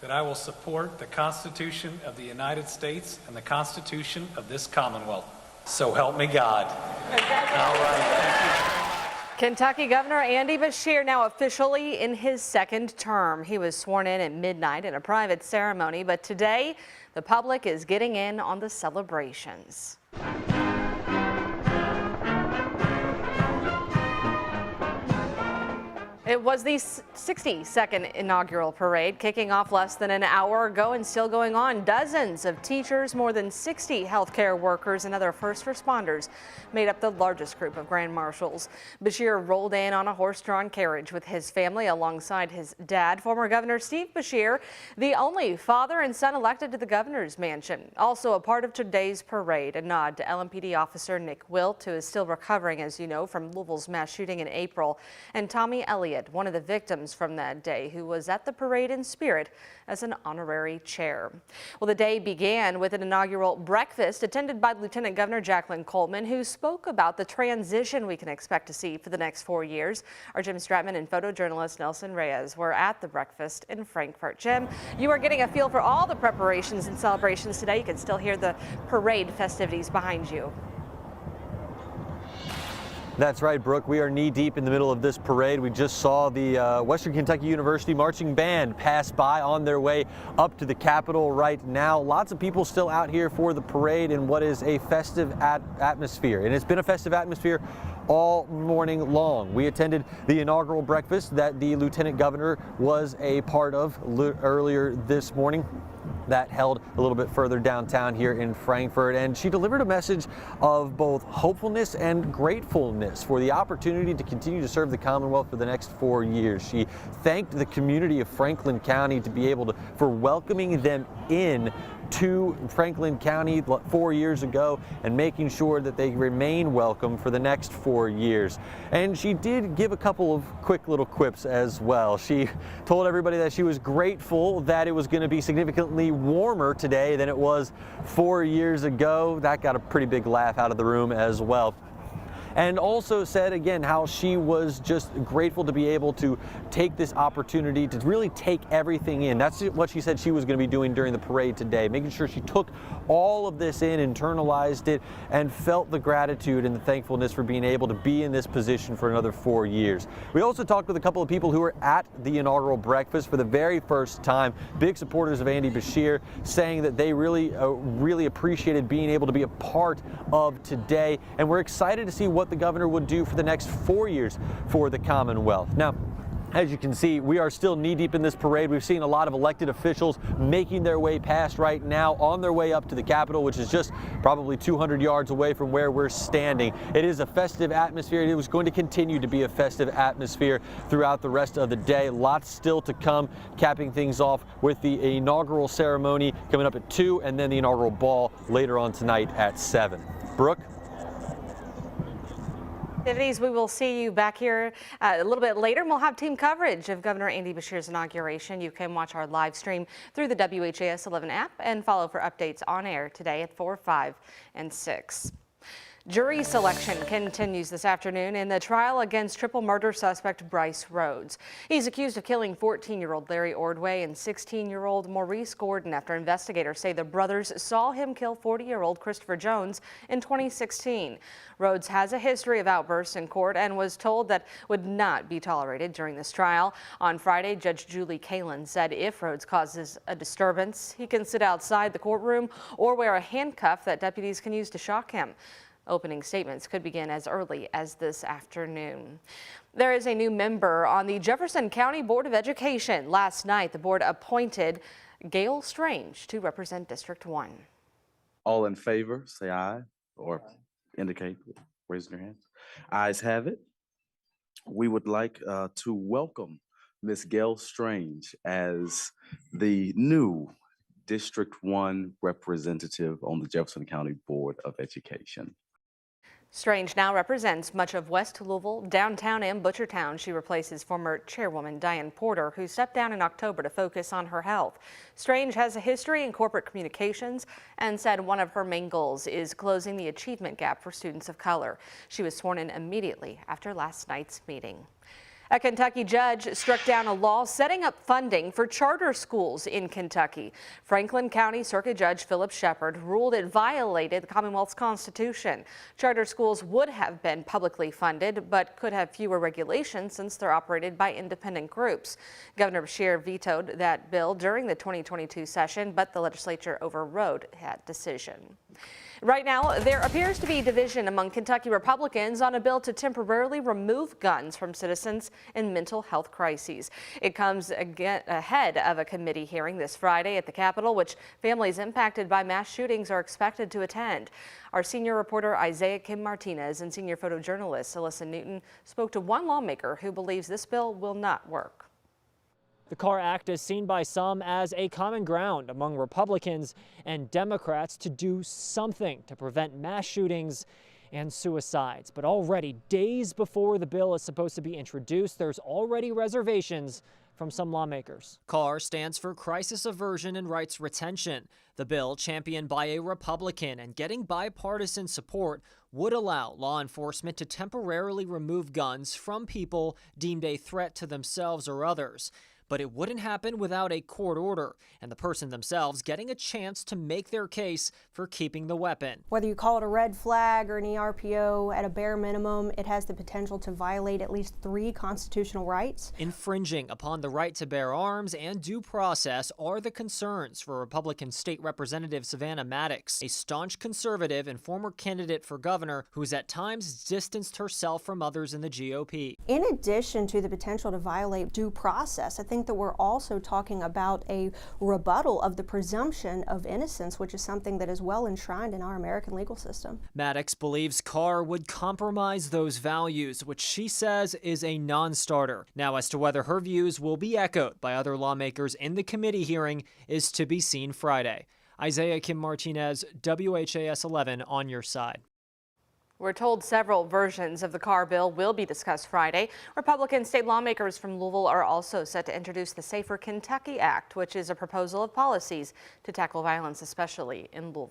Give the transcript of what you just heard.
that I will support the Constitution of the United States and the Constitution of this Commonwealth. So help me God. All right, thank you. Kentucky Governor Andy Beshear now officially in his second term. He was sworn in at midnight in a private ceremony, but today the public is getting in on the celebrations. It was the 62nd inaugural parade, kicking off less than an hour ago and still going on. Dozens of teachers, more than 60 healthcare workers, and other first responders made up the largest group of grand marshals. Beshear rolled in on a horse-drawn carriage with his family alongside his dad, former Governor Steve Beshear, the only father and son elected to the governor's mansion. Also a part of today's parade, a nod to LMPD officer Nick Wilt, who is still recovering, as you know, from Louisville's mass shooting in April, and Tommy Elliott, one of the victims from that day, who was at the parade in spirit as an honorary chair. Well, the day began with an inaugural breakfast attended by Lieutenant Governor Jacqueline Coleman, who spoke about the transition we can expect to see for the next 4 years. Our Jim Stratman and photojournalist Nelson Reyes were at the breakfast in Frankfort. Jim, you are getting a feel for all the preparations and celebrations today. You can still hear the parade festivities behind you. That's right, Brooke. We are knee-deep in the middle of this parade. We just saw the Western Kentucky University Marching Band pass by on their way up to the Capitol right now. Lots of people still out here for the parade in what is a festive atmosphere. And it's been a festive atmosphere all morning long. We attended the inaugural breakfast that the Lieutenant Governor was a part of earlier this morning. That held a little bit further downtown here in Frankfort, and she delivered a message of both hopefulness and gratefulness for the opportunity to continue to serve the Commonwealth for the next 4 years. She thanked the community of Franklin County for welcoming them in to Franklin County 4 years ago and making sure that they remain welcome for the next 4 years. And she did give a couple of quick little quips as well. She told everybody that she was grateful that it was going to be significantly warmer today than it was 4 years ago. That got a pretty big laugh out of the room as well. And also said again how she was just grateful to be able to take this opportunity to really take everything in. That's what she said she was going to be doing during the parade today, making sure she took all of this in, internalized it, and felt the gratitude and the thankfulness for being able to be in this position for another 4 years. We also talked with a couple of people who were at the inaugural breakfast for the very first time, big supporters of Andy Beshear, saying that they really appreciated being able to be a part of today, and we're excited to see what the governor would do for the next 4 years for the Commonwealth. Now, as you can see, we are still knee-deep in this parade. We've seen a lot of elected officials making their way past right now on their way up to the Capitol, which is just probably 200 yards away from where we're standing. It is a festive atmosphere. It was going to continue to be a festive atmosphere throughout the rest of the day. Lots still to come, capping things off with the inaugural ceremony coming up at 2 and then the inaugural ball later on tonight at 7. Brooke? We will see you back here a little bit later, and we'll have team coverage of Governor Andy Beshear's inauguration. You can watch our live stream through the WHAS11 app and follow for updates on air today at 4, 5, and 6. Jury selection continues this afternoon in the trial against triple murder suspect Bryce Rhodes. He's accused of killing 14-year-old Larry Ordway and 16-year-old Maurice Gordon after investigators say the brothers saw him kill 40-year-old Christopher Jones in 2016. Rhodes has a history of outbursts in court and was told that would not be tolerated during this trial. On Friday, Judge Julie Kalin said if Rhodes causes a disturbance, he can sit outside the courtroom or wear a handcuff that deputies can use to shock him. Opening statements could begin as early as this afternoon. There is a new member on the Jefferson County Board of Education. Last night, the board appointed Gail Strange to represent District 1. All in favor, say aye, or indicate raising your hands. Ayes have it. We would like to welcome Ms. Gail Strange as the new District 1 representative on the Jefferson County Board of Education. Strange now represents much of West Louisville, downtown, and Butchertown. She replaces former chairwoman Diane Porter, who stepped down in October to focus on her health. Strange has a history in corporate communications and said one of her main goals is closing the achievement gap for students of color. She was sworn in immediately after last night's meeting. A Kentucky judge struck down a law setting up funding for charter schools in Kentucky. Franklin County Circuit Judge Philip Shepard ruled it violated the Commonwealth's Constitution. Charter schools would have been publicly funded, but could have fewer regulations since they're operated by independent groups. Governor Beshear vetoed that bill during the 2022 session, but the legislature overrode that decision. Right now, there appears to be division among Kentucky Republicans on a bill to temporarily remove guns from citizens in mental health crises. It comes again ahead of a committee hearing this Friday at the Capitol, which families impacted by mass shootings are expected to attend. Our senior reporter Isaiah Kim Martinez and senior photojournalist Alyssa Newton spoke to one lawmaker who believes this bill will not work. The CAR Act is seen by some as a common ground among Republicans and Democrats to do something to prevent mass shootings and suicides. But already, days before the bill is supposed to be introduced, there's already reservations from some lawmakers. CAR stands for Crisis Aversion and Rights Retention. The bill, championed by a Republican and getting bipartisan support, would allow law enforcement to temporarily remove guns from people deemed a threat to themselves or others. But it wouldn't happen without a court order and the person themselves getting a chance to make their case for keeping the weapon. Whether you call it a red flag or an ERPO, at a bare minimum, it has the potential to violate at least 3 constitutional rights. Infringing upon the right to bear arms and due process are the concerns for Republican State Representative Savannah Maddox, a staunch conservative and former candidate for governor who's at times distanced herself from others in the GOP. In addition to the potential to violate due process, I think that we're also talking about a rebuttal of the presumption of innocence, which is something that is well enshrined in our American legal system. Maddox believes CAR would compromise those values, which she says is a non-starter. Now, as to whether her views will be echoed by other lawmakers in the committee hearing is to be seen Friday. Isaiah Kim Martinez, WHAS 11 on your side. We're told several versions of the CAR bill will be discussed Friday. Republican state lawmakers from Louisville are also set to introduce the Safer Kentucky Act, which is a proposal of policies to tackle violence, especially in Louisville.